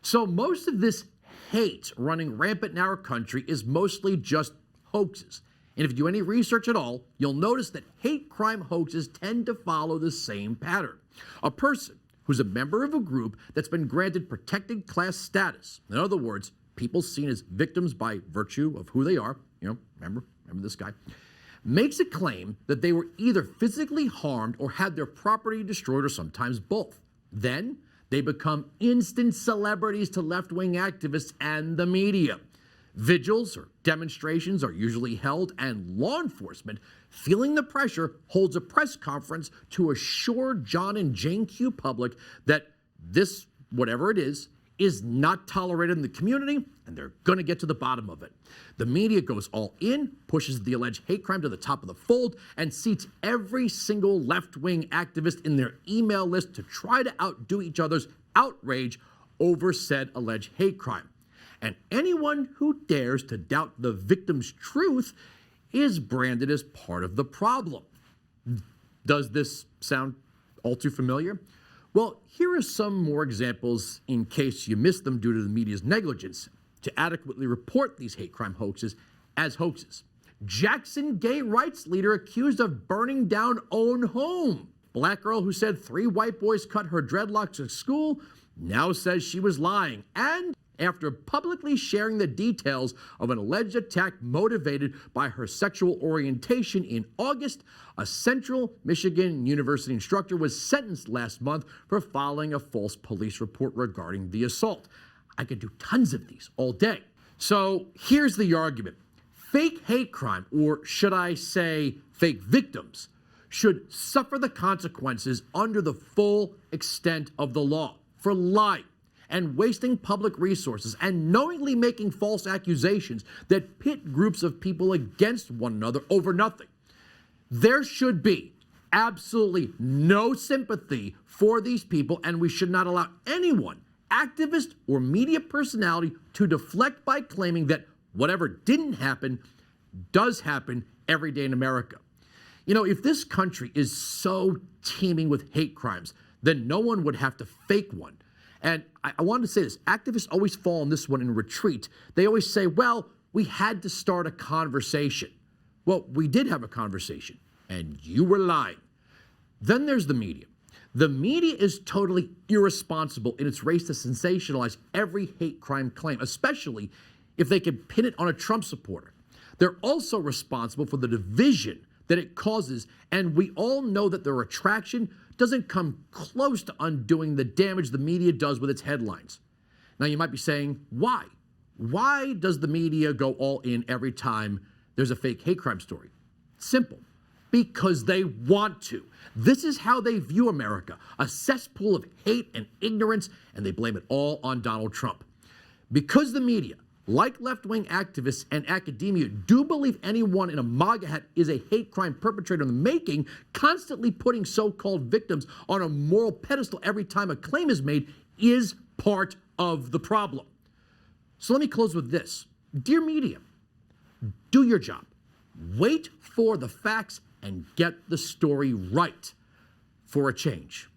So most of this hate running rampant in our country is mostly just hoaxes. And if you do any research at all, you'll notice that hate crime hoaxes tend to follow the same pattern. A person who's a member of a group that's been granted protected class status, in other words, people seen as victims by virtue of who they are, remember this guy, makes a claim that they were either physically harmed or had their property destroyed or sometimes both. Then they become instant celebrities to left-wing activists and the media. Vigils or demonstrations are usually held, and law enforcement, feeling the pressure, holds a press conference to assure John and Jane Q. public that this, whatever it is not tolerated in the community, and they're going to get to the bottom of it. The media goes all in, pushes the alleged hate crime to the top of the fold, and seats every single left-wing activist in their email list to try to outdo each other's outrage over said alleged hate crime. And anyone who dares to doubt the victim's truth is branded as part of the problem. Does this sound all too familiar? Well, here are some more examples in case you missed them due to the media's negligence to adequately report these hate crime hoaxes as hoaxes. Jackson gay rights leader accused of burning down own home. Black girl who said 3 white boys cut her dreadlocks at school now says she was lying. And after publicly sharing the details of an alleged attack motivated by her sexual orientation in August, a Central Michigan University instructor was sentenced last month for filing a false police report regarding the assault. I could do tons of these all day. So here's the argument. Fake hate crime, or should I say fake victims, should suffer the consequences under the full extent of the law for lying and wasting public resources and knowingly making false accusations that pit groups of people against one another over nothing. There should be absolutely no sympathy for these people, and we should not allow anyone, activist or media personality, to deflect by claiming that whatever didn't happen does happen every day in America. If this country is so teeming with hate crimes, then no one would have to fake one. And I wanted to say this. Activists always fall on this one in retreat. They always say, well, we had to start a conversation. Well, we did have a conversation, and you were lying. Then there's the media. The media is totally irresponsible in its race to sensationalize every hate crime claim, especially if they can pin it on a Trump supporter. They're also responsible for the division that it causes, and we all know that their attraction doesn't come close to undoing the damage the media does with its headlines. Now, you might be saying, why? Why does the media go all in every time there's a fake hate crime story? Simple. Because they want to. This is how they view America, a cesspool of hate and ignorance, and they blame it all on Donald Trump. Because the media, like left-wing activists and academia, do believe anyone in a MAGA hat is a hate crime perpetrator in the making, constantly putting so-called victims on a moral pedestal every time a claim is made is part of the problem. So let me close with this. Dear media, do your job. Wait for the facts and get the story right for a change.